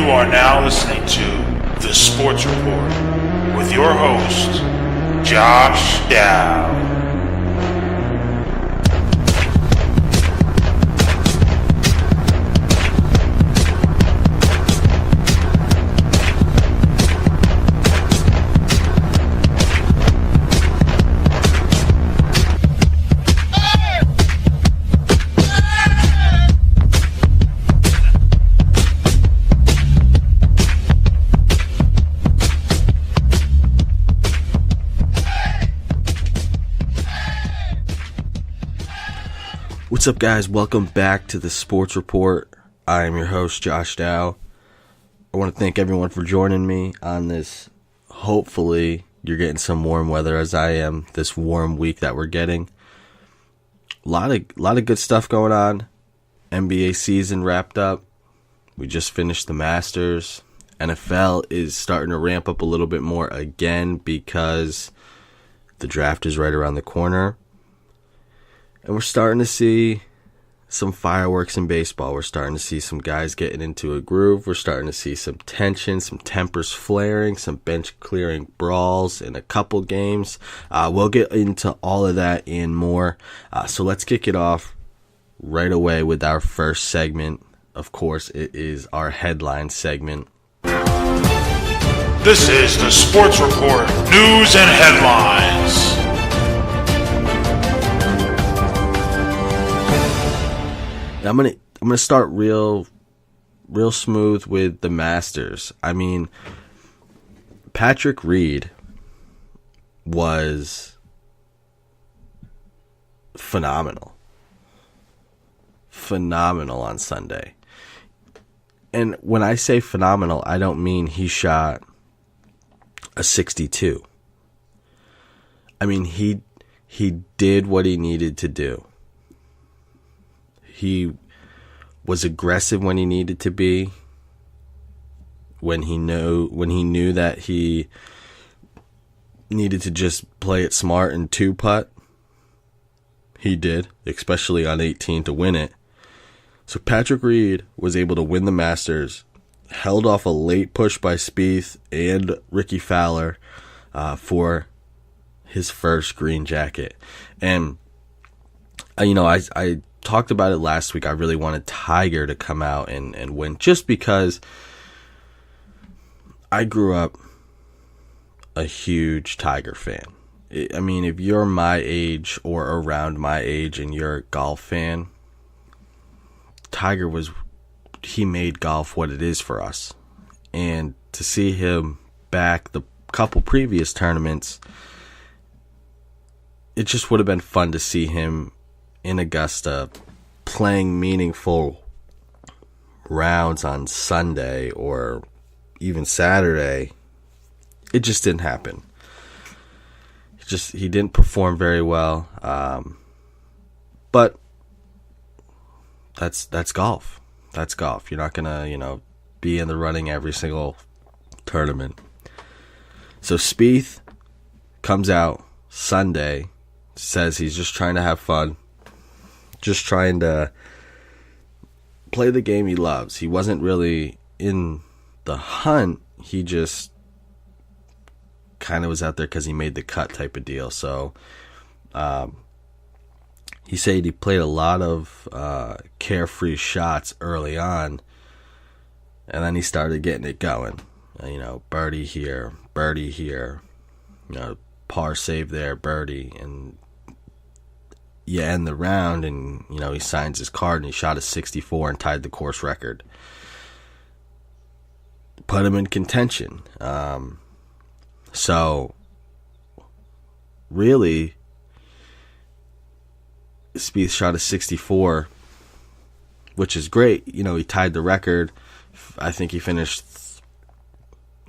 You are now listening to The Sports Report with your host, Josh Dow. What's up, guys? Welcome back to the Sports Report. I am your host, Josh Dow. I want to thank everyone for joining me on this. Hopefully, you're getting some warm weather as I am this warm week that we're getting. A lot of good stuff going on. NBA season wrapped up. We just finished the Masters. NFL is starting to ramp up a little bit more again because the draft is right around the corner. And we're starting to see some fireworks in baseball. We're starting to see some guys getting into a groove. We're starting to see some tension, some tempers flaring, some bench-clearing brawls in a couple games. We'll get into all of that and more. So let's kick it off right away with our first segment. Of course, it is our headline segment. This is the Sports Report News and Headlines. I'm gonna start real smooth with the Masters. I mean, Patrick Reed was phenomenal on Sunday. And when I say phenomenal, I don't mean he shot a 62. I mean, he did what he needed to do. He was aggressive when he needed to be. When he knew that he needed to just play it smart and two-putt, he did, especially on 18 to win it. So Patrick Reed was able to win the Masters, held off a late push by Spieth and Ricky Fowler for his first green jacket. And I talked about it last week. I really wanted Tiger to come out and win just because I grew up a huge Tiger fan. I mean, if you're my age or around my age and you're a golf fan, Tiger he made golf what it is for us. And to see him back the couple previous tournaments, it just would have been fun to see him in Augusta playing meaningful rounds on Sunday or even Saturday. It just didn't happen. He didn't perform very well. But that's golf. That's golf. You're not gonna, be in the running every single tournament. So Spieth comes out Sunday, says he's just trying to have fun. Just trying to play the game he loves. He wasn't really in the hunt. He just kind of was out there because he made the cut type of deal. So he said he played a lot of carefree shots early on, and then he started getting it going. Birdie here, par save there, birdie, and you end the round and, he signs his card and he shot a 64 and tied the course record. Put him in contention. So, really, Spieth shot a 64, which is great. He tied the record. I think he finished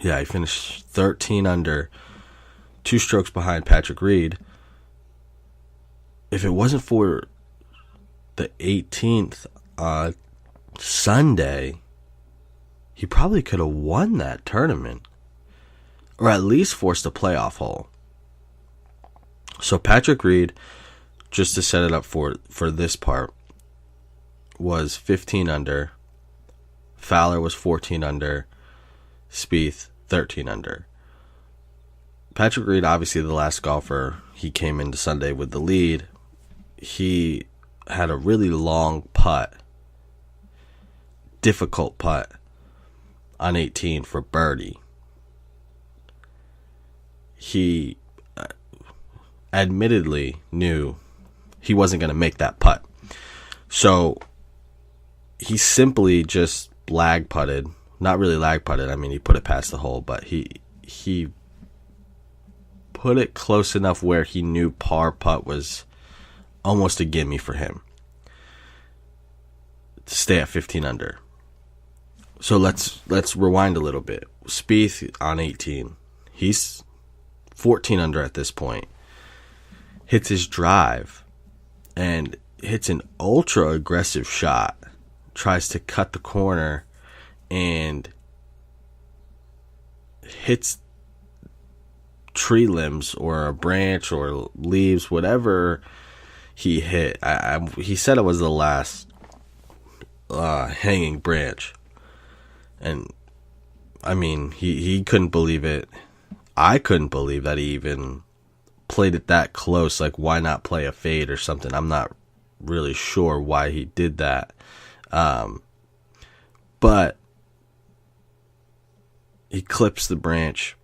13 under, 2 strokes behind Patrick Reed. If it wasn't for the 18th Sunday, he probably could have won that tournament, or at least forced a playoff hole. So Patrick Reed, just to set it up for this part, was 15 under, Fowler was 14 under. Spieth, 13 under. Patrick Reed, obviously the last golfer, he came into Sunday with the lead. He had a really long putt, difficult putt, on 18 for birdie. He admittedly knew he wasn't going to make that putt. So he simply just lag putted. Not really lag putted. I mean, he put it past the hole, but he put it close enough where he knew par putt was almost a gimme for him to stay at 15 under. So let's rewind a little bit. Spieth on 18. He's 14 under at this point. Hits his drive and hits an ultra aggressive shot. Tries to cut the corner and hits tree limbs or a branch or leaves, whatever he hit. He said it was the last hanging branch. And I mean, he couldn't believe it. I couldn't believe that he even played it that close. Like, why not play a fade or something? I'm not really sure why he did that. But he clips the branch,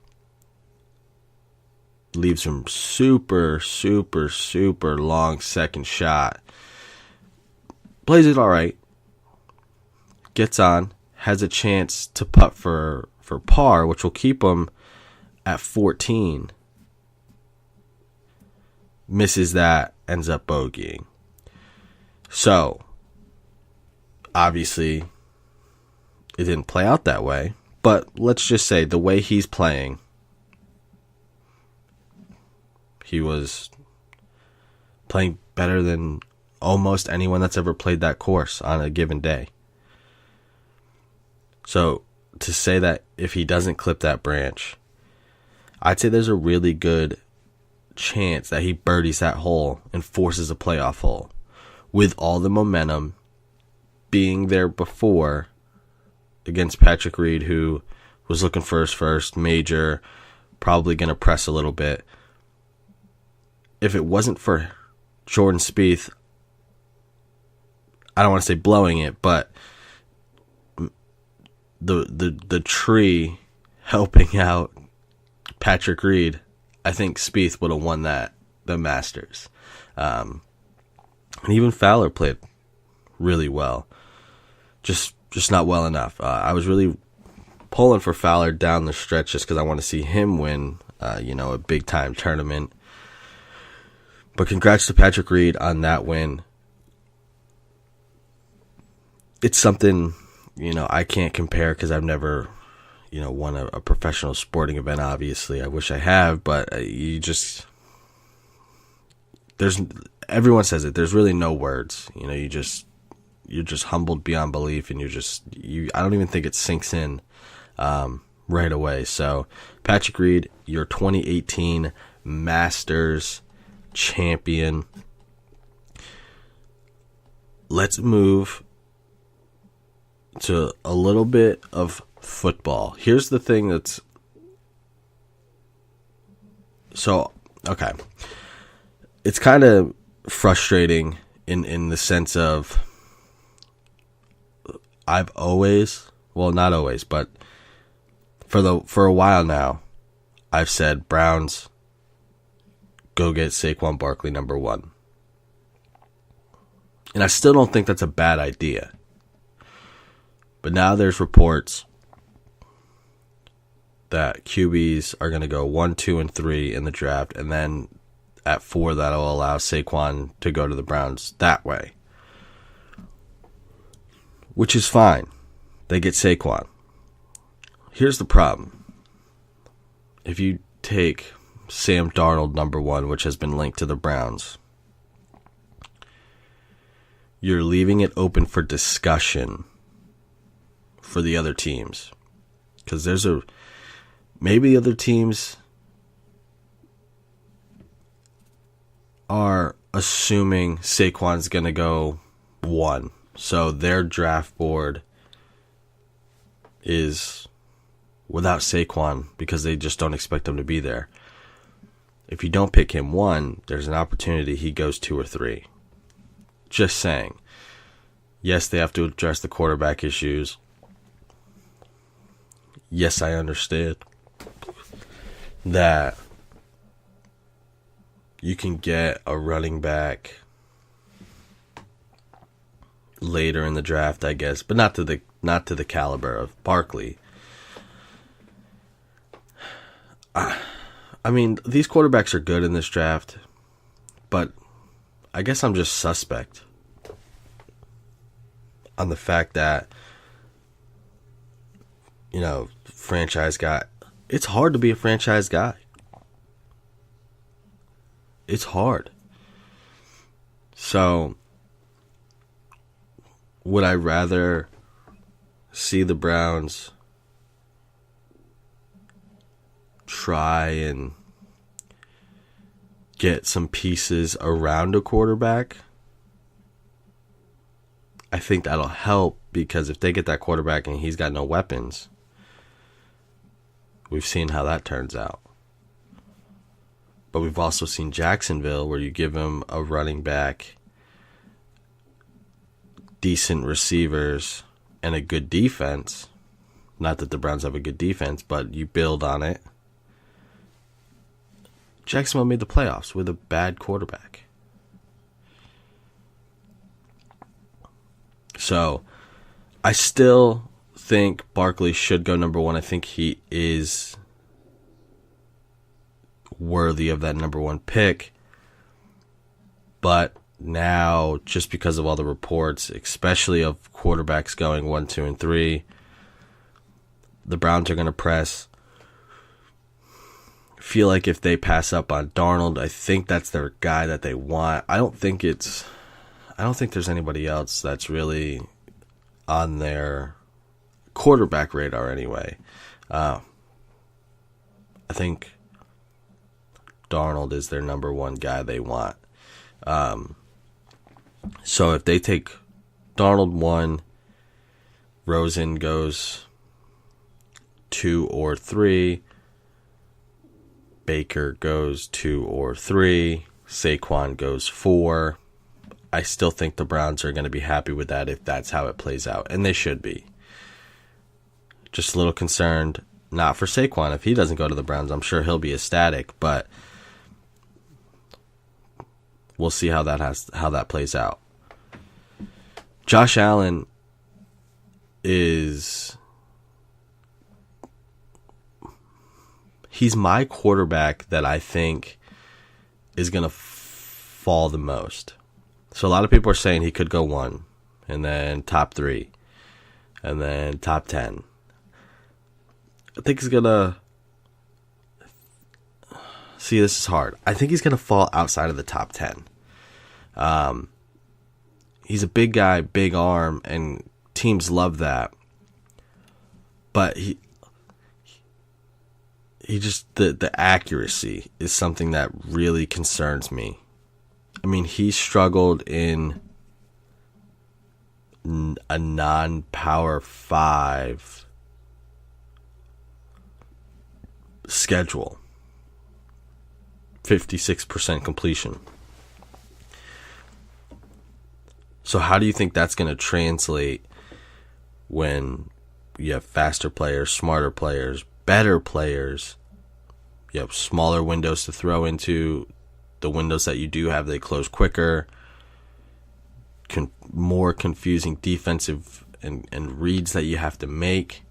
leaves him super, super, super long second shot. Plays it all right. Gets on. Has a chance to putt for par, which will keep him at 14. Misses that, ends up bogeying. So, obviously, it didn't play out that way. But let's just say the way he's playing, he was playing better than almost anyone that's ever played that course on a given day. So, to say that if he doesn't clip that branch, I'd say there's a really good chance that he birdies that hole and forces a playoff hole. With all the momentum being there before against Patrick Reed, who was looking for his first major, probably going to press a little bit. If it wasn't for Jordan Spieth, I don't want to say blowing it, but the tree helping out Patrick Reed, I think Spieth would have won the Masters. And even Fowler played really well. Just not well enough. I was really pulling for Fowler down the stretch just because I want to see him win, a big-time tournament. But congrats to Patrick Reed on that win. It's something, I can't compare because I've never, won a professional sporting event, obviously. I wish I have, but everyone says it. There's really no words. You're just humbled beyond belief, and I don't even think it sinks in right away. So, Patrick Reed, your 2018 Masters champion. Let's move to a little bit of football. Here's the thing okay. It's kind of frustrating in the sense of I've always, well, not always, but for a while now, I've said Browns go get Saquon Barkley number 1. And I still don't think that's a bad idea. But now there's reports that QBs are going to go 1, 2, and 3 in the draft, and then at 4 that'll allow Saquon to go to the Browns that way. Which is fine. They get Saquon. Here's the problem. If you take Sam Darnold number 1, which has been linked to the Browns, you're leaving it open for discussion for the other teams. Because maybe the other teams are assuming Saquon's going to go 1. So their draft board is without Saquon because they just don't expect him to be there. If you don't pick him 1, there's an opportunity he goes 2 or 3. Just saying. Yes, they have to address the quarterback issues. Yes, I understand that you can get a running back later in the draft, I guess, but not to the caliber of Barkley. I mean, these quarterbacks are good in this draft, but I guess I'm just suspect on the fact that, franchise guy. It's hard to be a franchise guy. It's hard. So, would I rather see the Browns try and get some pieces around a quarterback? I think that'll help, because if they get that quarterback and he's got no weapons, we've seen how that turns out. But we've also seen Jacksonville, where you give him a running back, decent receivers, and a good defense. Not that the Browns have a good defense, but you build on it. Jacksonville made the playoffs with a bad quarterback. So, I still think Barkley should go number 1. I think he is worthy of that number 1 pick. But now, just because of all the reports, especially of quarterbacks going 1, 2, and 3, the Browns are going to press. Feel like if they pass up on Darnold, I think that's their guy that they want. I don't think there's anybody else that's really on their quarterback radar anyway. I think Darnold is their number 1 guy they want. So if they take Darnold 1, Rosen goes 2 or 3, Baker goes 2 or 3, Saquon goes 4. I still think the Browns are going to be happy with that if that's how it plays out, and they should be. Just a little concerned, not for Saquon. If he doesn't go to the Browns, I'm sure he'll be ecstatic, but we'll see how that plays out. Josh Allen he's my quarterback that I think is going to fall the most. So a lot of people are saying he could go 1, and then top 3, and then top 10. I think he's going to... See, this is hard. I think he's going to fall outside of the top 10. He's a big guy, big arm, and teams love that. But he just, the accuracy is something that really concerns me. I mean, he struggled in a non-Power 5 schedule. 56% completion. So how do you think that's going to translate when you have faster players, smarter players, better players? You have smaller windows to throw into. The windows that you do have, they close quicker. More confusing defensive and reads that you have to make.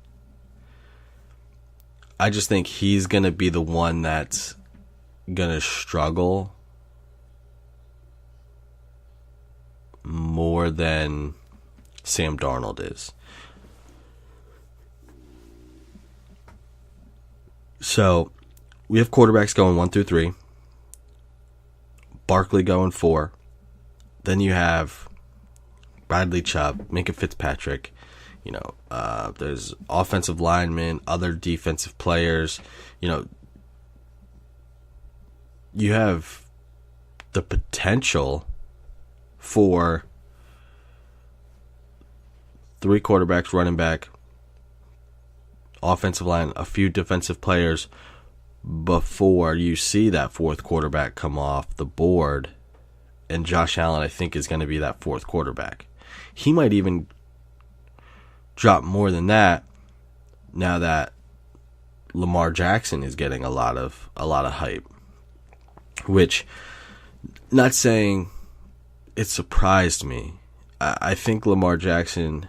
I just think he's going to be the one that's going to struggle more than Sam Darnold is. So, we have quarterbacks going 1 through 3. Barkley going 4. Then you have Bradley Chubb, Minka Fitzpatrick. There's offensive linemen, other defensive players. You have the potential for 3 quarterbacks, running back, offensive line, a few defensive players before you see that fourth quarterback come off the board. And Josh Allen, I think, is going to be that fourth quarterback. He might even drop more than that now that Lamar Jackson is getting a lot of hype. Which, not saying it surprised me. I think Lamar Jackson,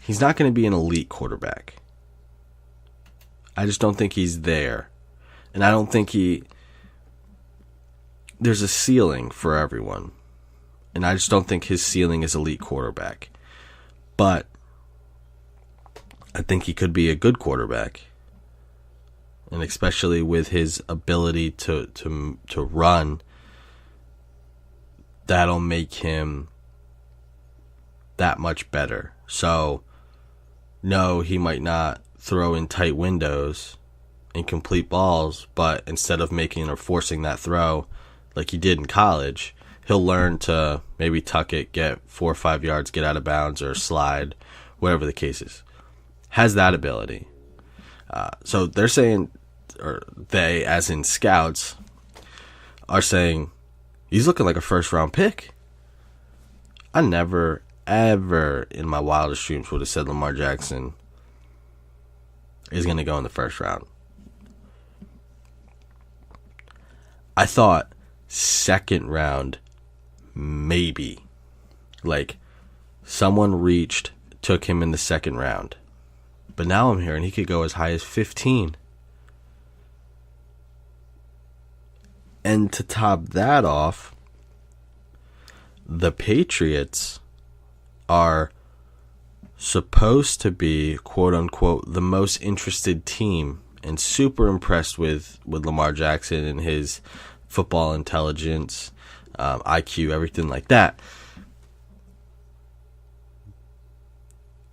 he's not going to be an elite quarterback. I just don't think he's there. And I don't think there's a ceiling for everyone. And I just don't think his ceiling is elite quarterback. But I think he could be a good quarterback. And especially with his ability to run, that'll make him that much better. So, no, he might not throw in tight windows and complete balls, but instead of making or forcing that throw like he did in college, he'll learn to maybe tuck it, get 4 or 5 yards, get out of bounds, or slide, whatever the case is. Has that ability. So they're saying, or they, as in scouts, are saying, he's looking like a first-round pick. I never, ever in my wildest dreams would have said Lamar Jackson is going to go in the first round. I thought second round, maybe. Like, someone took him in the second round. But now I'm hearing he could go as high as 15. And to top that off, the Patriots are supposed to be, quote unquote, the most interested team, and super impressed with Lamar Jackson and his football intelligence, IQ, everything like that.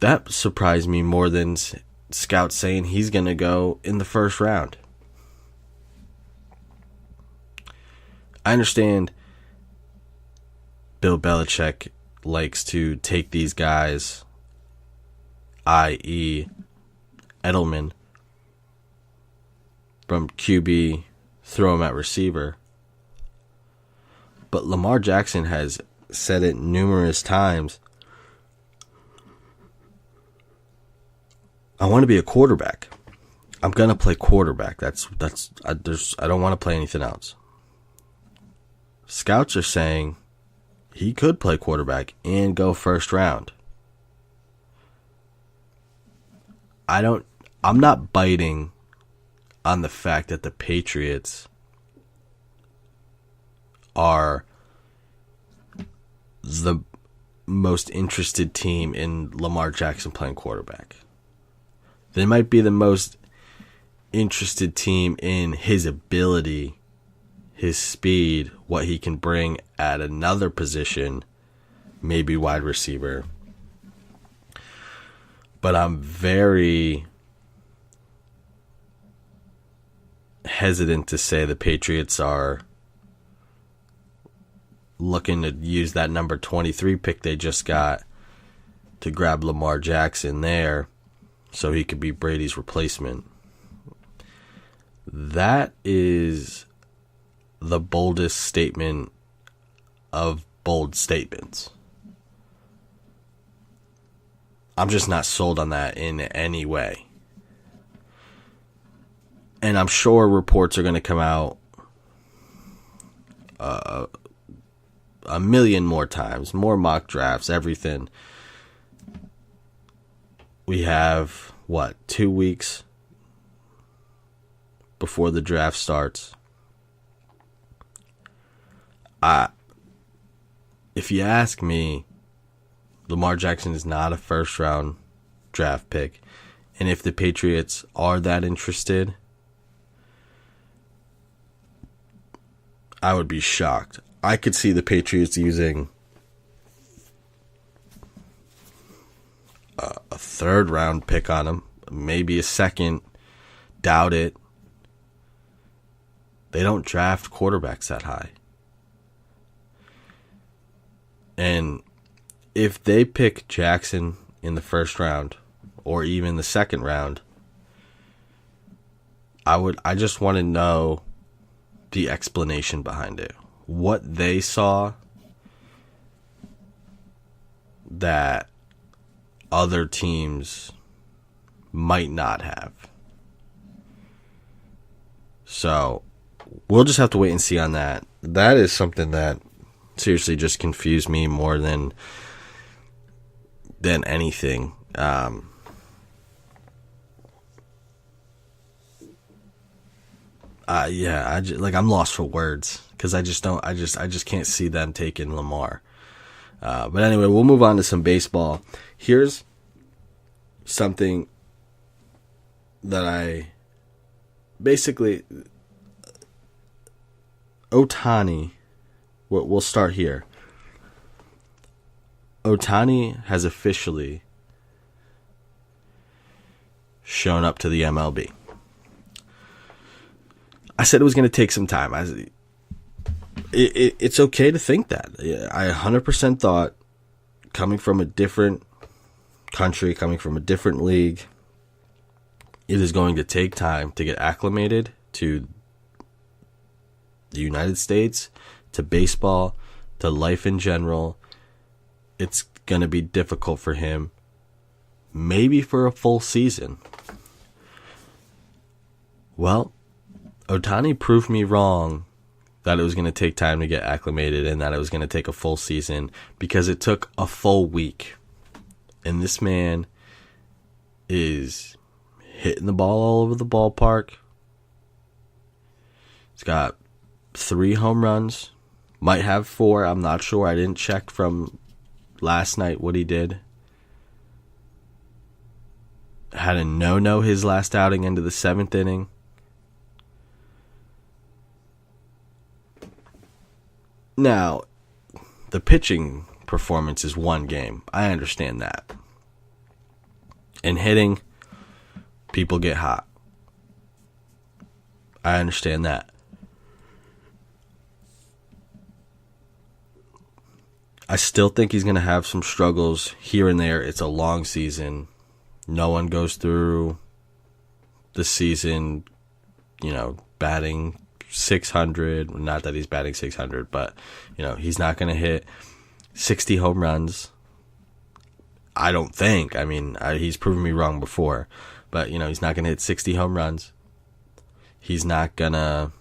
That surprised me more than scouts saying he's going to go in the first round. I understand Bill Belichick likes to take these guys, i.e. Edelman, from QB, throw him at receiver. But Lamar Jackson has said it numerous times. I want to be a quarterback. I'm going to play quarterback. I don't want to play anything else. Scouts are saying he could play quarterback and go first round. I'm not biting on the fact that the Patriots are the most interested team in Lamar Jackson playing quarterback. They might be the most interested team in his ability, his speed, what he can bring at another position, maybe wide receiver. But I'm very hesitant to say the Patriots are looking to use that number 23 pick they just got to grab Lamar Jackson there so he could be Brady's replacement. That is the boldest statement of bold statements. I'm just not sold on that in any way. And I'm sure reports are going to come out a million more times, more mock drafts, everything. We have, 2 weeks before the draft starts. If you ask me, Lamar Jackson is not a first round draft pick. And if the Patriots are that interested, I would be shocked. I could see the Patriots using a third round pick on him, maybe a second. Doubt it. They don't draft quarterbacks that high. And if they pick Jackson in the first round or even the second round, I just want to know the explanation behind it. What they saw that other teams might not have. So we'll just have to wait and see on that. That is something that seriously just confused me more than anything. I'm lost for words because I just can't see them taking Lamar. But anyway, we'll move on to some baseball. Here's something that Ohtani, we'll start here. Ohtani has officially shown up to the MLB. I said it was going to take some time. It's okay to think that. I 100% thought, coming from a different country, coming from a different league, it is going to take time to get acclimated to the United States, to baseball, to life in general. It's going to be difficult for him, maybe for a full season. Well, Ohtani proved me wrong that it was going to take time to get acclimated and that it was going to take a full season, because it took a full week. And this man is hitting the ball all over the ballpark. He's got 3 home runs. Might have 4. I'm not sure. I didn't check from last night what he did. Had a no-no his last outing into the 7th inning. Now, the pitching performance is one game. I understand that. In hitting, people get hot. I understand that. I still think he's going to have some struggles here and there. It's a long season. No one goes through the season, batting 600. Not that he's batting 600, but, he's not going to hit 60 home runs. I don't think. I mean, he's proven me wrong before. But, he's not going to hit 60 home runs. He's not going to,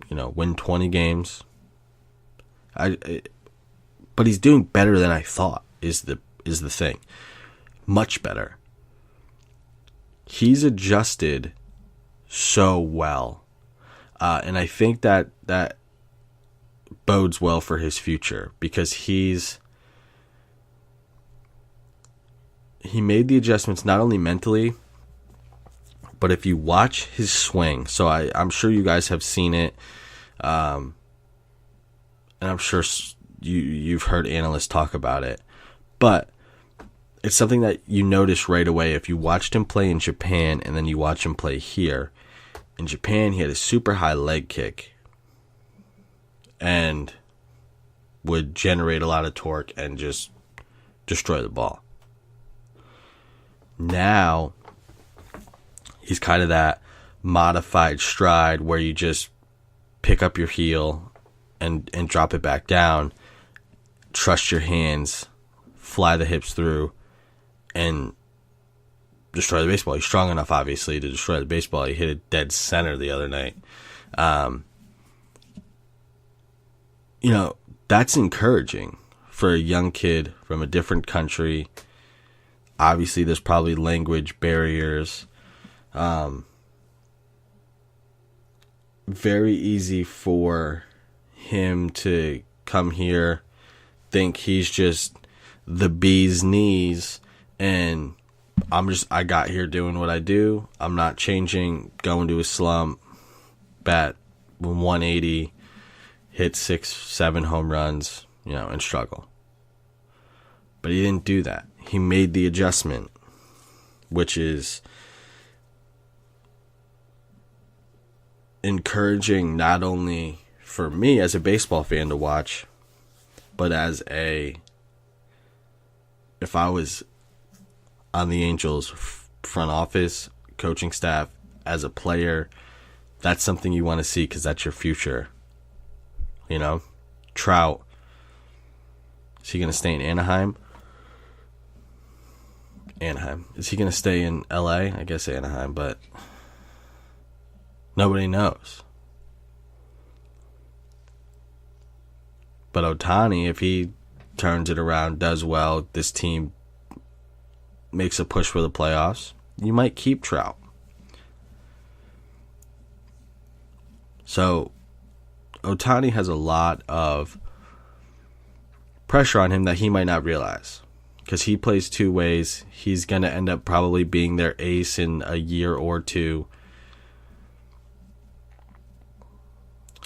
win 20 games. But he's doing better than I thought is the thing. Much better. He's adjusted so well. And I think that bodes well for his future, because he made the adjustments not only mentally, but if you watch his swing. So I'm sure you guys have seen it. And I'm sure you've heard analysts talk about it. But it's something that you notice right away if you watched him play in Japan and then you watch him play here. In Japan, he had a super high leg kick and would generate a lot of torque and just destroy the ball. Now, he's kind of that modified stride where you just pick up your heel and drop it back down, trust your hands, fly the hips through, and destroy the baseball. He's strong enough, obviously, to destroy the baseball. He hit it dead center the other night. That's encouraging for a young kid from a different country. Obviously, there's probably language barriers. Very easy for him to come here, think he's just the bee's knees, and I got here doing what I do. I'm not changing, going to a slump, bat 180, hit 6-7 home runs, and struggle. But he didn't do that. He made the adjustment, which is encouraging not only for me as a baseball fan to watch, but as a if I was on the Angels front office, coaching staff, as a player, that's something you want to see because that's your future. You know, Trout, is he going to stay in Anaheim? Is he going to stay in LA? I guess Anaheim, but nobody knows. But Ohtani, if he turns it around, does well, this team makes a push for the playoffs, you might keep Trout. So Ohtani has a lot of pressure on him that he might not realize. Because he plays two ways. He's going to end up probably being their ace in a year or two.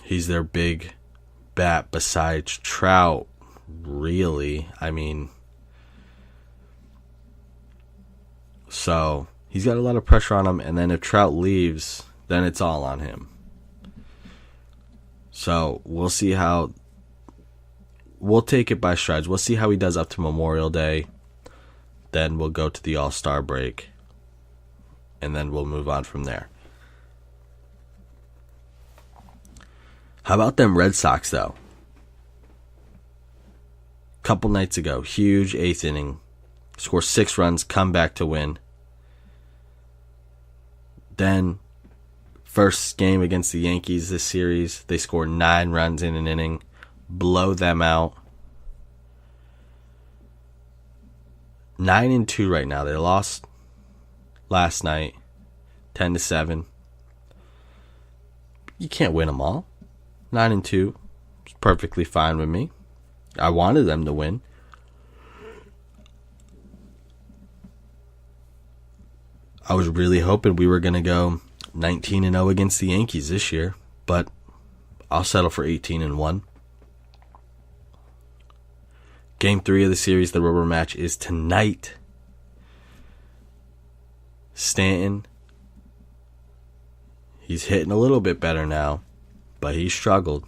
He's their big bat besides Trout, really. I mean, so he's got a lot of pressure on him. And then if Trout leaves, then it's all on him. So we'll see how. We'll take it by strides. We'll see how he does up to Memorial Day. Then we'll go to the All-Star break. And then we'll move on from there. How about them Red Sox, though? Couple nights ago, huge 8th inning. Score 6 runs, come back to win. Then, first game against the Yankees this series, they score 9 runs in an inning. Blow them out. 9-2 right now. They lost last night, 10-7. You can't win them all. 9-2 is perfectly fine with me. I wanted them to win. I was really hoping we were going to go 19-0 against the Yankees this year, but I'll settle for 18-1. Game 3 of the series, the rubber match, is tonight. Stanton, he's hitting a little bit better now, but he struggled.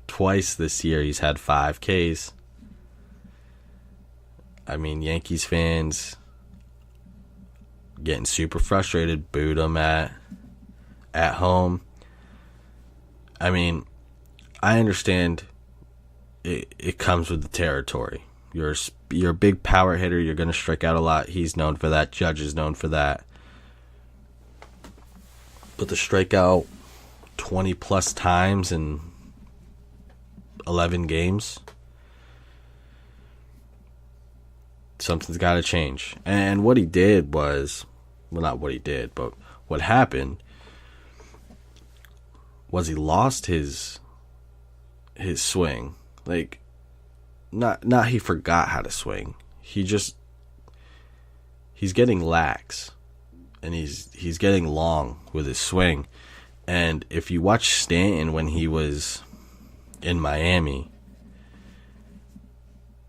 Twice this year he's had 5 Ks. I mean, Yankees fans getting super frustrated, booed him at home. I mean, I understand it comes with the territory. You're a big power hitter. You're going to strike out a lot. He's known for that. Judge is known for that. But to strike out 20 plus times in 11 games, something's got to change. And what he did was, well, not what he did, but what happened was he lost his swing. Like, not he forgot how to swing. He's getting lax, and he's getting long with his swing. And if you watch Stanton when he was in Miami,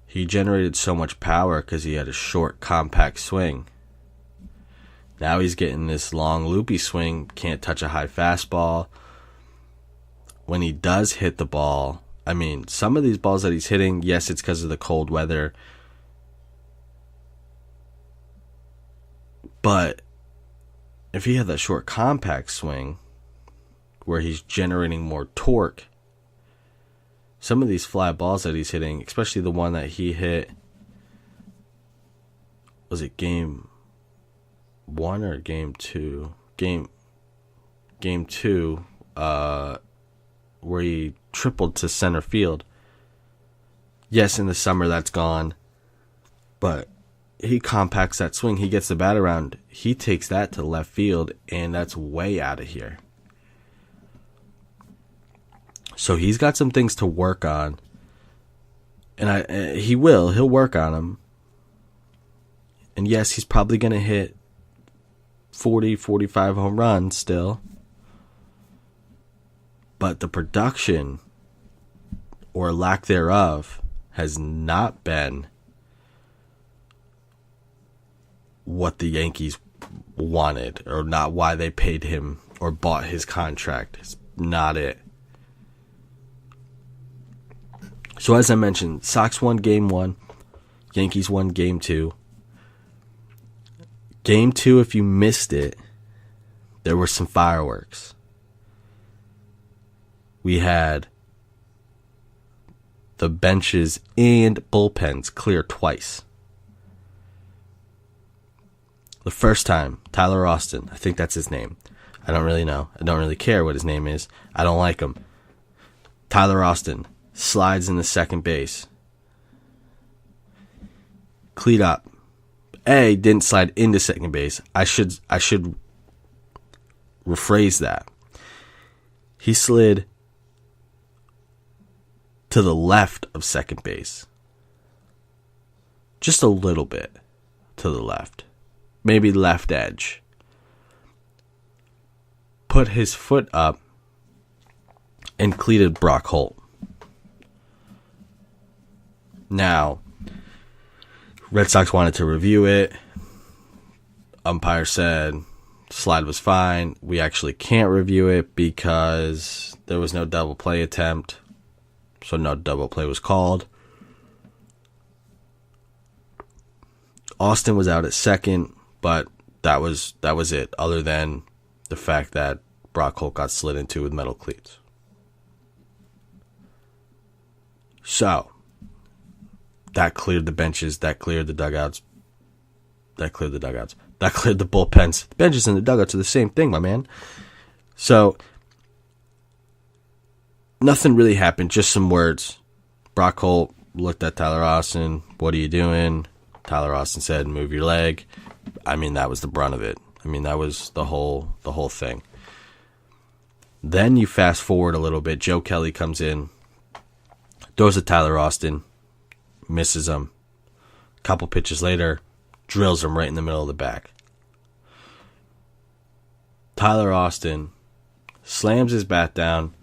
he generated so much power because he had a short, compact swing. Now he's getting this long, loopy swing, can't touch a high fastball. When he does hit the ball, I mean, some of these balls that he's hitting, yes, it's because of the cold weather. But if he had that short, compact swing where he's generating more torque, some of these fly balls that he's hitting, especially the one that he hit, was it game 1 or game 2? Game 2, where he tripled to center field. Yes, in the summer that's gone, but he compacts that swing. He gets the bat around. He takes that to left field, and that's way out of here. So he's got some things to work on, and he'll work on them. And yes, he's probably going to hit 40, 45 home runs still. But the production, or lack thereof, has not been what the Yankees wanted, or not why they paid him or bought his contract. It's not it. So as I mentioned, Sox won game 1. Yankees won Game 2. Game 2, if you missed it, there were some fireworks. We had the benches and bullpens clear twice. The first time, Tyler Austin, I think that's his name. I don't really know. I don't really care what his name is. I don't like him. Tyler Austin slides into second base. Cleat up. Didn't slide into second base. I should rephrase that. He slid to the left of second base. Just a little bit to the left. Maybe left edge. Put his foot up and cleated Brock Holt. Now, Red Sox wanted to review it. Umpire said slide was fine. We actually can't review it because there was no double play attempt. So no double play was called. Austin was out at second, but that was it, other than the fact that Brock Holt got slid into with metal cleats. So, that cleared the benches, that cleared the dugouts, that cleared the bullpens. The benches and the dugouts are the same thing, my man. So, nothing really happened, just some words. Brock Holt looked at Tyler Austin, what are you doing? Tyler Austin said, move your leg. I mean, that was the brunt of it. I mean, that was the whole thing. Then you fast forward a little bit. Joe Kelly comes in, throws at Tyler Austin, misses him. A couple pitches later, drills him right in the middle of the back. Tyler Austin slams his bat down,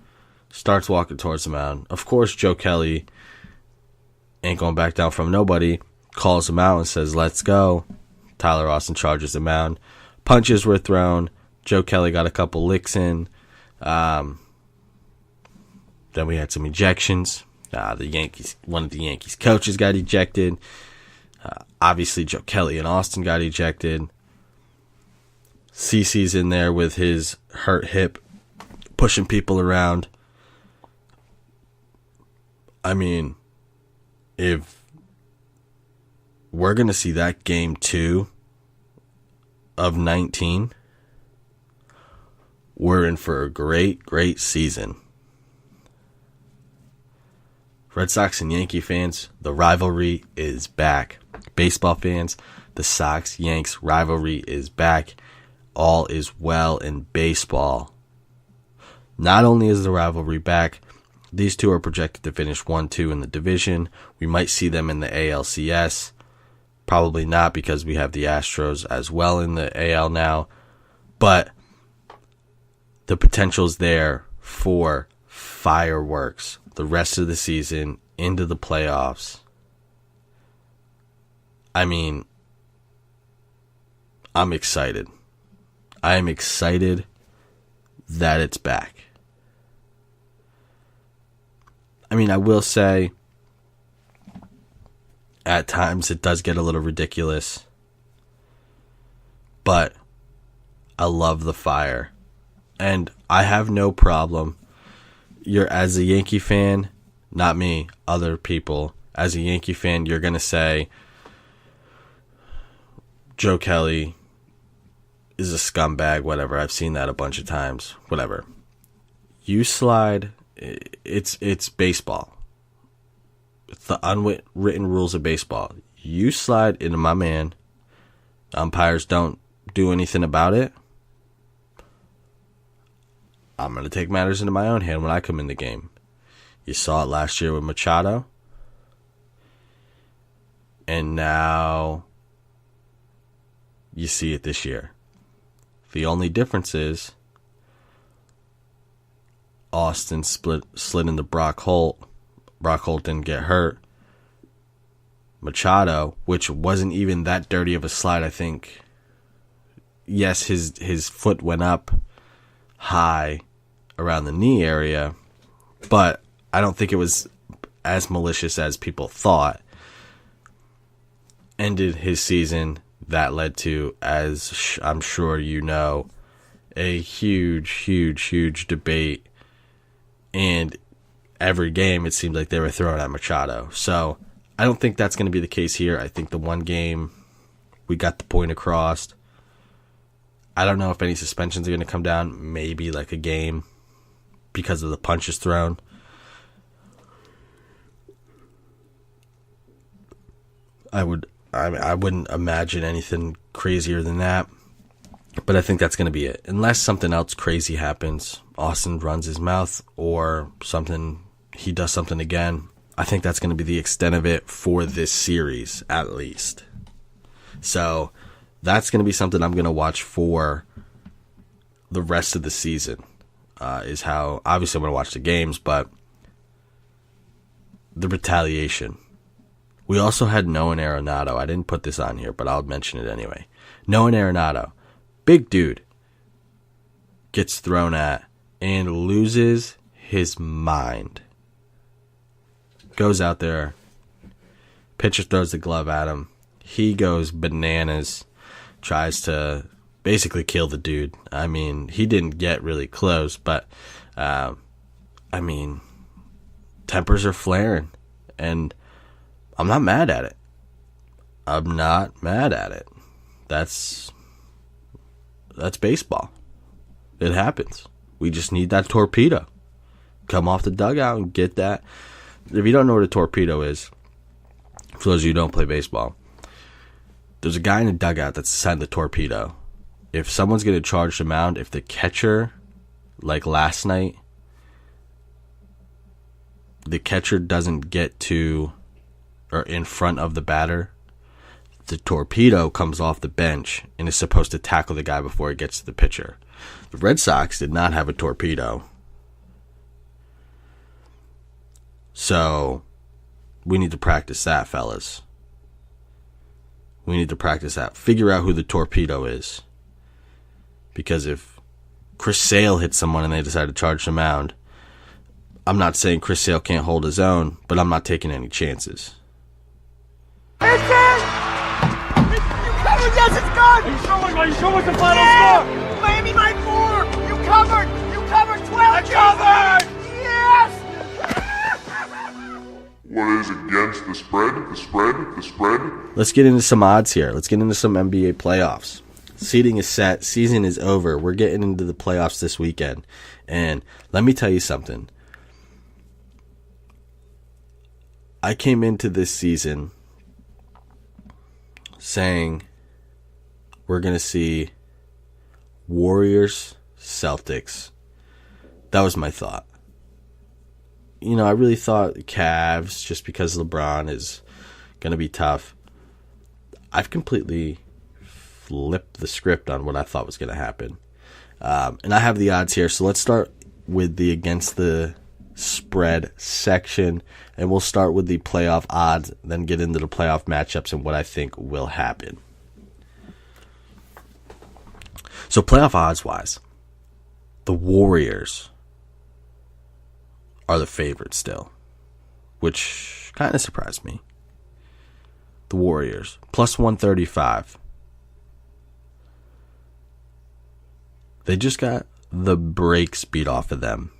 starts walking towards the mound. Of course, Joe Kelly ain't going back down from nobody. Calls him out and says, let's go. Tyler Austin charges the mound. Punches were thrown. Joe Kelly got a couple licks in. Then we had some ejections. One of the Yankees coaches got ejected. Obviously, Joe Kelly and Austin got ejected. CeCe's in there with his hurt hip, pushing people around. I mean, if we're going to see that Game 2 of 19, we're in for a great, great season. Red Sox and Yankee fans, the rivalry is back. Baseball fans, the Sox-Yanks rivalry is back. All is well in baseball. Not only is the rivalry back, these two are projected to finish 1-2 in the division. We might see them in the ALCS. Probably not, because we have the Astros as well in the AL now. But the potential's there for fireworks the rest of the season into the playoffs. I mean, I'm excited. I am excited that it's back. I mean, I will say, at times it does get a little ridiculous, but I love the fire, and I have no problem. As a Yankee fan, not me, other people, as a Yankee fan, you're going to say, Joe Kelly is a scumbag, whatever. I've seen that a bunch of times, whatever. You slide, it's baseball. It's the unwritten rules of baseball. You slide into my man, umpires don't do anything about it, I'm going to take matters into my own hand when I come in the game. You saw it last year with Machado, and now you see it this year. The only difference is Austin slid into Brock Holt. Brock Holt didn't get hurt. Machado, which wasn't even that dirty of a slide, I think. Yes, his foot went up high around the knee area, but I don't think it was as malicious as people thought. ended his season. That led to, as I'm sure you know, a huge debate. And every game, it seemed like they were throwing at Machado. So I don't think that's going to be the case here. I think the one game, we got the point across. I don't know if any suspensions are going to come down. Maybe like a game because of the punches thrown. I wouldn't imagine anything crazier than that. But I think that's going to be it. Unless something else crazy happens. Austin runs his mouth or he does something again. I think that's going to be the extent of it for this series, at least. So that's going to be something I'm going to watch for the rest of the season. Is how, obviously I'm going to watch the games, but the retaliation. We also had Noah Arenado. I didn't put this on here, but I'll mention it anyway. Noah Arenado, big dude, gets thrown at and loses his mind. Goes out there, pitcher throws the glove at him. He goes bananas, tries to basically kill the dude. I mean, he didn't get really close, but, tempers are flaring, and I'm not mad at it. That's baseball. It happens. We just need that torpedo. Come off the dugout and get that. If you don't know what a torpedo is, for those of you who don't play baseball, there's a guy in the dugout that's assigned the torpedo. If someone's going to charge the mound, if the catcher, like last night, the catcher doesn't get to or in front of the batter, the torpedo comes off the bench and is supposed to tackle the guy before it gets to the pitcher. The Red Sox did not have a torpedo. So we need to practice that, fellas. We need to practice that. Figure out who the torpedo is. Because if Chris Sale hits someone and they decide to charge the mound, I'm not saying Chris Sale can't hold his own, but I'm not taking any chances. It's in! You covered, yes, it's good! Are you sure what's the final score? Miami by 4! You covered 12! I covered! Yes! What is against the spread? Let's get into some odds here. Let's get into some NBA playoffs. Seeding is set. Season is over. We're getting into the playoffs this weekend. And let me tell you something. I came into this season saying we're going to see Warriors, Celtics. That was my thought. You know, I really thought Cavs, just because LeBron is going to be tough. I've completely flipped the script on what I thought was going to happen. And I have the odds here, so let's start with the against the spread section, and we'll start with the playoff odds, then get into the playoff matchups and what I think will happen. So playoff odds wise, the Warriors are the favorite still, which kind of surprised me. The Warriors plus 135. They just got the brakes beat off of them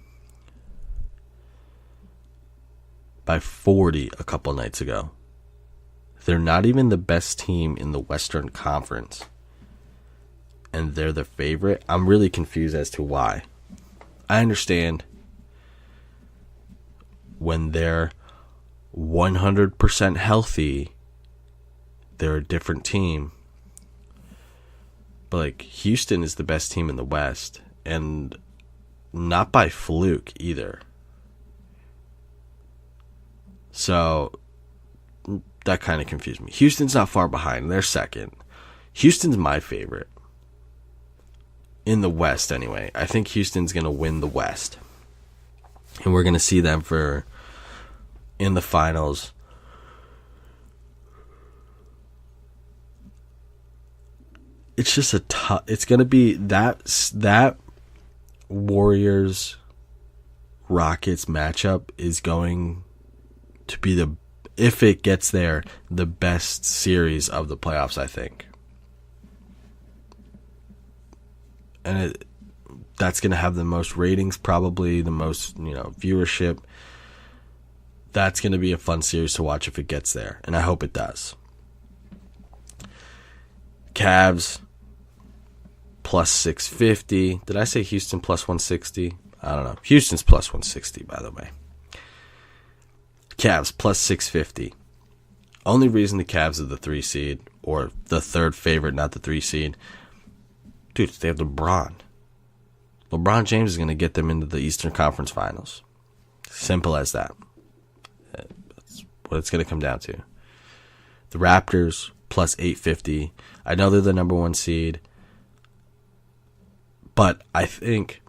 by 40 a couple nights ago. They're not even the best team in the Western Conference, and they're the favorite. I'm really confused as to why. I understand when they're 100% healthy, they're a different team. But like, Houston is the best team in the West, and not by fluke either. So that kind of confused me. Houston's not far behind. They're second. Houston's my favorite. In the West, anyway. I think Houston's going to win the West. And we're going to see them in the finals. It's just a tough. It's going to be that Warriors Rockets matchup is going to be if it gets there, the best series of the playoffs, I think. And that's going to have the most ratings, probably the most, viewership. That's going to be a fun series to watch if it gets there, and I hope it does. Cavs plus 650. Did I say Houston plus 160? I don't know. Houston's plus 160, by the way. Cavs plus 650. Only reason the Cavs are the 3 seed, or the third favorite, not the 3 seed. Dude, they have LeBron. LeBron James is going to get them into the Eastern Conference Finals. Simple as that. That's what it's going to come down to. The Raptors plus 850. I know they're the number 1 seed, but I think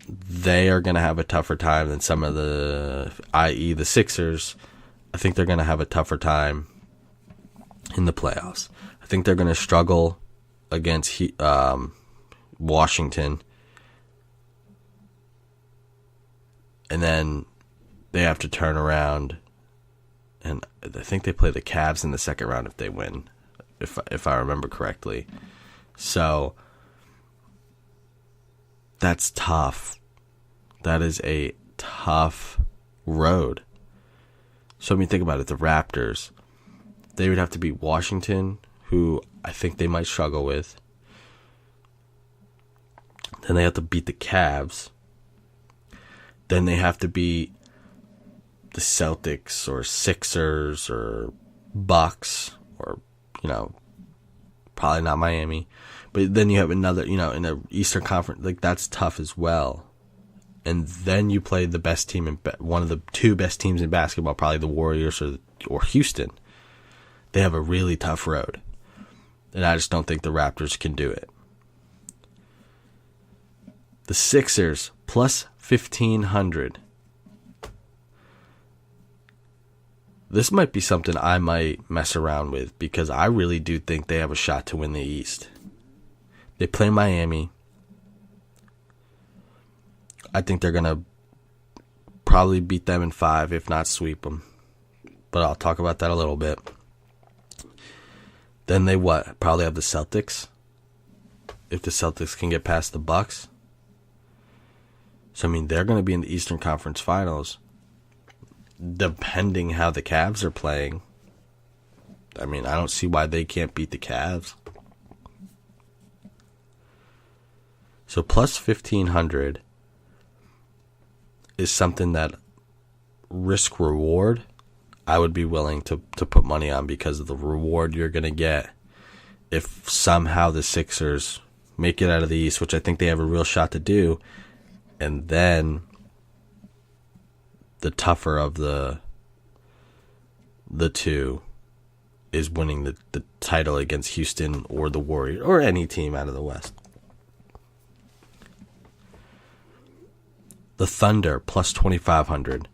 they are going to have a tougher time than some of i.e. the Sixers. I think they're going to have a tougher time in the playoffs. I think they're going to struggle against Washington. And then they have to turn around, and I think they play the Cavs in the second round if they win, if I remember correctly. So that's tough. That is a tough road. So think about it. The Raptors, they would have to beat Washington, who I think they might struggle with. Then they have to beat the Cavs. Then they have to beat the Celtics or Sixers or Bucks or, probably not Miami. But then you have another, in the Eastern Conference, that's tough as well. And then you play the best team, one of the 2 best teams in basketball, probably the Warriors or Houston. They have a really tough road. And I just don't think the Raptors can do it. The Sixers, plus 1,500. This might be something I might mess around with, because I really do think they have a shot to win the East. They play Miami. I think they're going to probably beat them in 5, if not sweep them. But I'll talk about that a little bit. Then they probably have the Celtics. If the Celtics can get past the Bucks. So, they're going to be in the Eastern Conference Finals. Depending how the Cavs are playing. I don't see why they can't beat the Cavs. So, plus 1,500 is something that risk reward I would be willing to put money on, because of the reward you're going to get if somehow the Sixers make it out of the East, which I think they have a real shot to do. And then the tougher of the 2 is winning the title against Houston or the Warriors or any team out of the West. The Thunder, plus 2,500.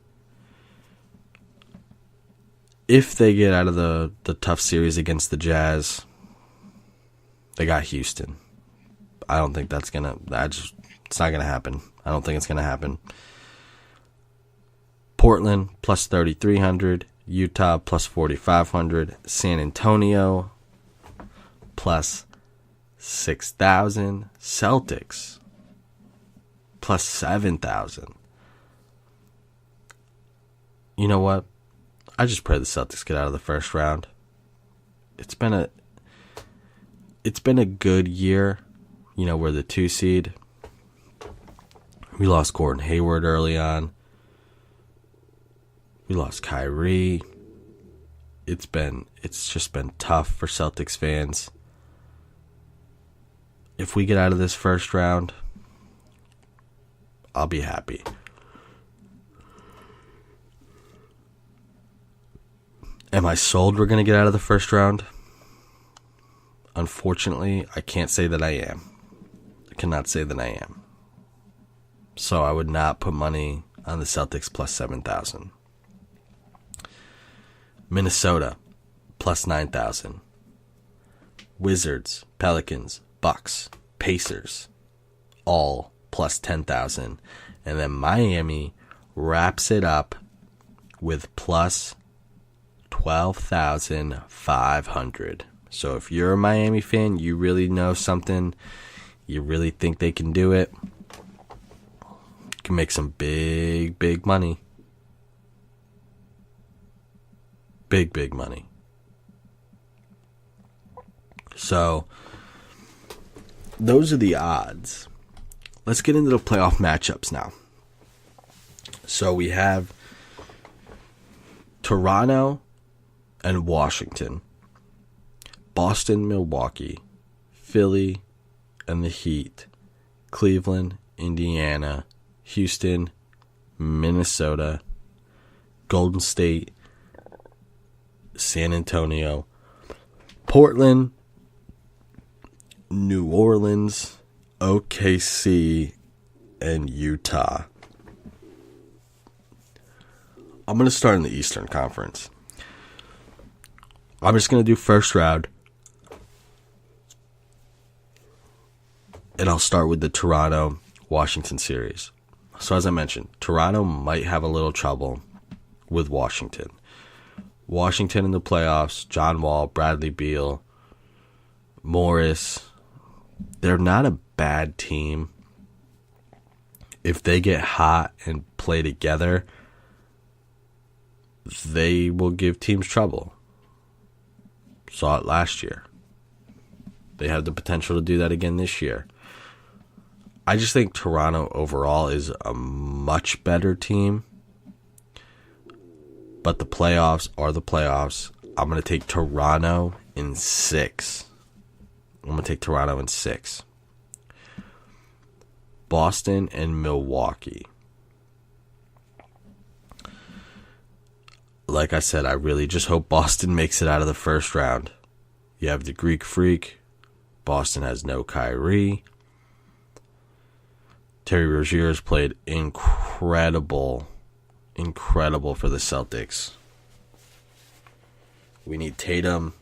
If they get out of the tough series against the Jazz, they got Houston. I don't think it's not going to happen. I don't think it's going to happen. Portland, plus 3,300. Utah, plus 4,500. San Antonio, plus 6,000. Celtics, plus 7,000. You know what? I just pray the Celtics get out of the first round. It's been a good year. We're the 2 seed. We lost Gordon Hayward early on. We lost Kyrie. It's just been tough for Celtics fans. If we get out of this first round, I'll be happy. Am I sold we're going to get out of the first round? Unfortunately, I can't say that I am. I cannot say that I am. So I would not put money on the Celtics plus 7,000. Minnesota, plus 9,000. Wizards, Pelicans, Bucks, Pacers, all plus 10,000. And then Miami wraps it up with plus 12,500. So if you're a Miami fan, you really know something, you really think they can do it, you can make some big money. Big money. So those are the odds. Let's get into the playoff matchups now. So we have Toronto and Washington, Boston, Milwaukee, Philly and the Heat, Cleveland, Indiana, Houston, Minnesota, Golden State, San Antonio, Portland, New Orleans, OKC, and Utah. I'm going to start in the Eastern Conference. I'm just going to do first round. And I'll start with the Toronto-Washington series. So as I mentioned, Toronto might have a little trouble with Washington. Washington in the playoffs, John Wall, Bradley Beal, Morris. They're not a bad team. If they get hot and play together, they will give teams trouble. Saw it last year. They have the potential to do that again this year. I just think Toronto overall is a much better team. But the playoffs are the playoffs. I'm going to take Toronto in 6. Boston and Milwaukee. Like I said, I really just hope Boston makes it out of the first round. You have the Greek Freak. Boston has no Kyrie. Terry Rozier has played incredible for the Celtics. We need Tatum.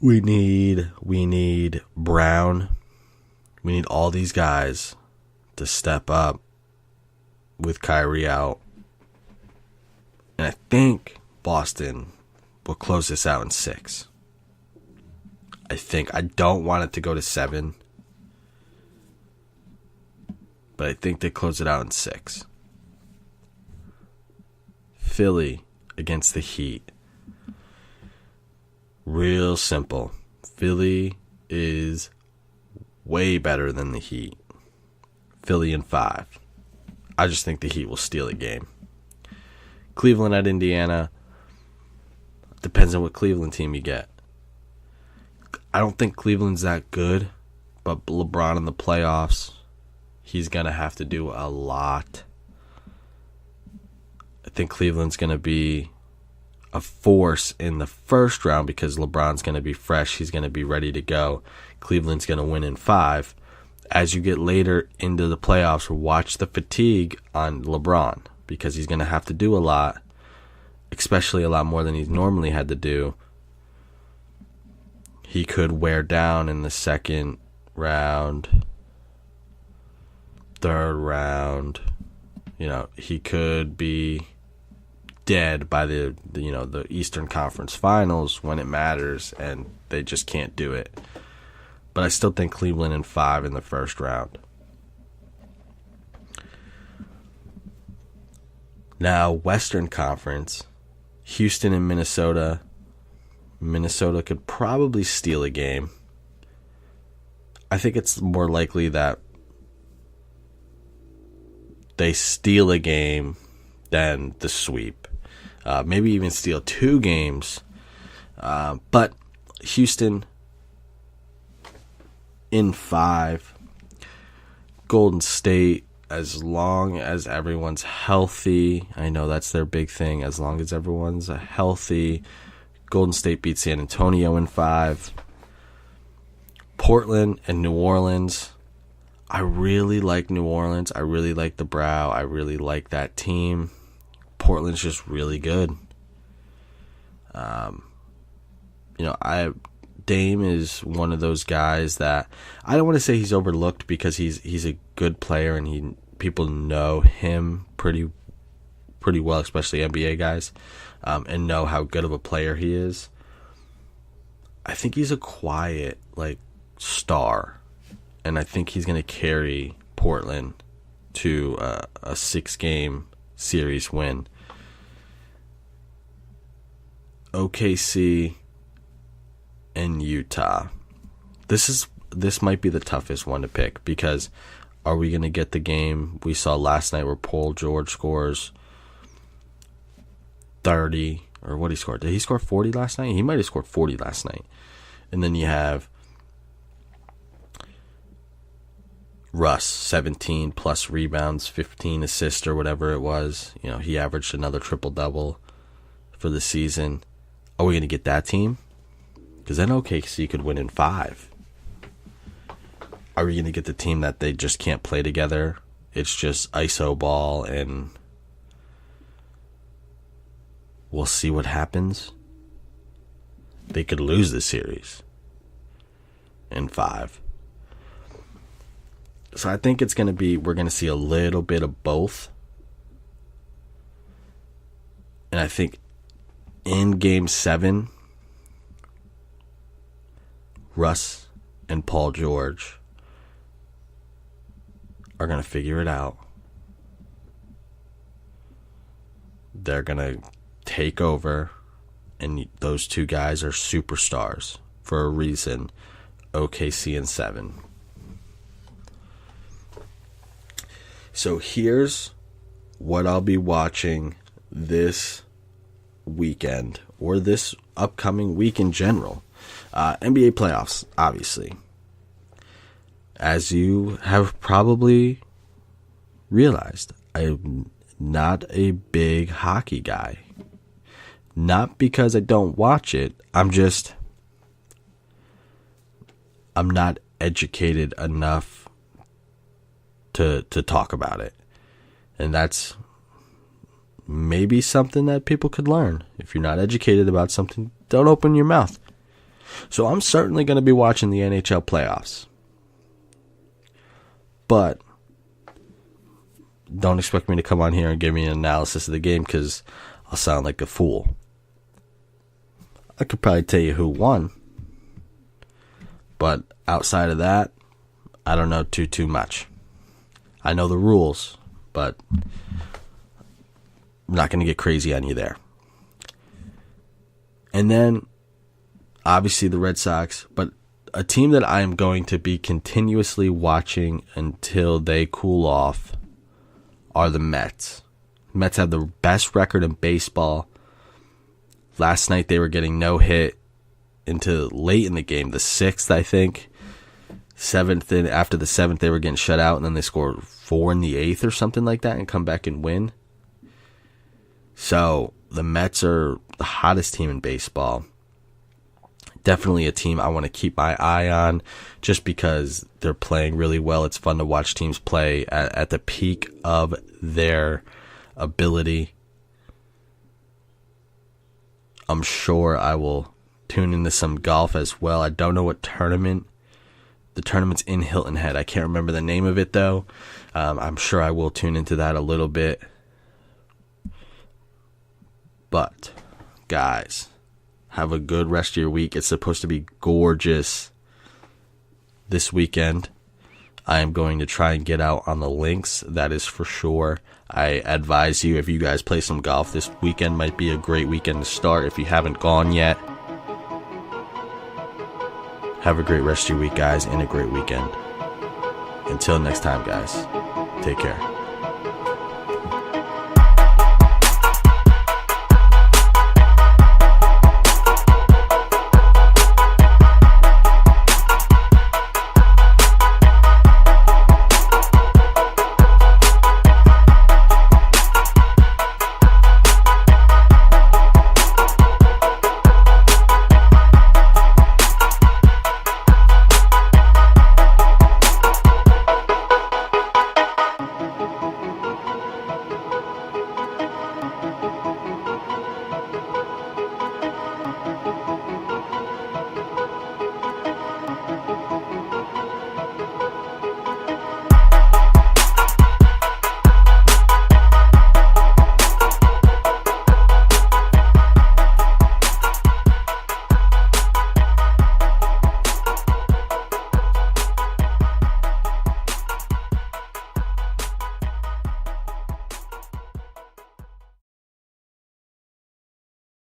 We need Brown. We need all these guys to step up with Kyrie out. And I think Boston will close this out in 6. I don't want it to go to 7. But I think they close it out in 6. Philly against the Heat. Real simple. Philly is way better than the Heat. Philly in 5. I just think the Heat will steal a game. Cleveland at Indiana. Depends on what Cleveland team you get. I don't think Cleveland's that good, but LeBron in the playoffs, he's going to have to do a lot. I think Cleveland's going to be a force in the first round because LeBron's going to be fresh. He's going to be ready to go. Cleveland's going to win in 5. As you get later into the playoffs, watch the fatigue on LeBron because he's going to have to do a lot, especially a lot more than he's normally had to do. He could wear down in the second round, third round. He could be dead by the Eastern Conference Finals when it matters, and they just can't do it. But I still think Cleveland in 5 in the first round. Now, Western Conference, Houston and Minnesota. Minnesota could probably steal a game. I think it's more likely that they steal a game than the sweep. Maybe even steal 2 games. But Houston in 5. Golden State, as long as everyone's healthy. I know that's their big thing. As long as everyone's healthy. Golden State beats San Antonio in 5. Portland and New Orleans. I really like New Orleans. I really like the Brow. I really like that team. Portland's just really good. Dame is one of those guys that I don't want to say he's overlooked because he's a good player and people know him pretty pretty well, especially NBA guys, and know how good of a player he is. I think he's a quiet, star, and I think he's going to carry Portland to a 6-game series win. OKC and Utah. This might be the toughest one to pick, because are we going to get the game we saw last night where Paul George scores 30, or what he scored? Did he score 40 last night? He might have scored 40 last night. And then you have Russ, 17 plus rebounds, 15 assists, or whatever it was. He averaged another triple-double for the season. Are we going to get that team? Because then OKC could win in 5. Are we going to get the team that they just can't play together? It's just ISO ball, and we'll see what happens. They could lose the series in 5. So I think it's going to be, we're going to see a little bit of both. And I think in Game 7, Russ and Paul George are going to figure it out. They're going to take over, and those two guys are superstars for a reason. OKC in 7. So here's what I'll be watching this weekend, or this upcoming week in general. NBA playoffs, obviously. As you have probably realized, I'm not a big hockey guy. Not because I don't watch it, I'm not educated enough to talk about it. And that's maybe something that people could learn. If you're not educated about something, don't open your mouth. So I'm certainly going to be watching the NHL playoffs. But don't expect me to come on here and give me an analysis of the game, because I'll sound like a fool. I could probably tell you who won. But outside of that, I don't know too much. I know the rules, but I'm not going to get crazy on you there. And then, obviously, the Red Sox, but a team that I am going to be continuously watching until they cool off are the Mets. Mets have the best record in baseball. Last night they were getting no hit into late in the game, the 6th, I think. 7th, and after the 7th they were getting shut out, and then they scored 4 in the 8th or something like that and come back and win. So the Mets are the hottest team in baseball. Definitely a team I want to keep my eye on, just because they're playing really well. It's fun to watch teams play at the peak of their ability. I'm sure I will tune into some golf as well. I don't know what tournament. The tournament's in Hilton Head. I can't remember the name of it, though. I'm sure I will tune into that a little bit. But, guys, have a good rest of your week. It's supposed to be gorgeous this weekend. I am going to try and get out on the links, that is for sure. I advise you, if you guys play some golf, this weekend might be a great weekend to start if you haven't gone yet. Have a great rest of your week, guys, and a great weekend. Until next time, guys, take care.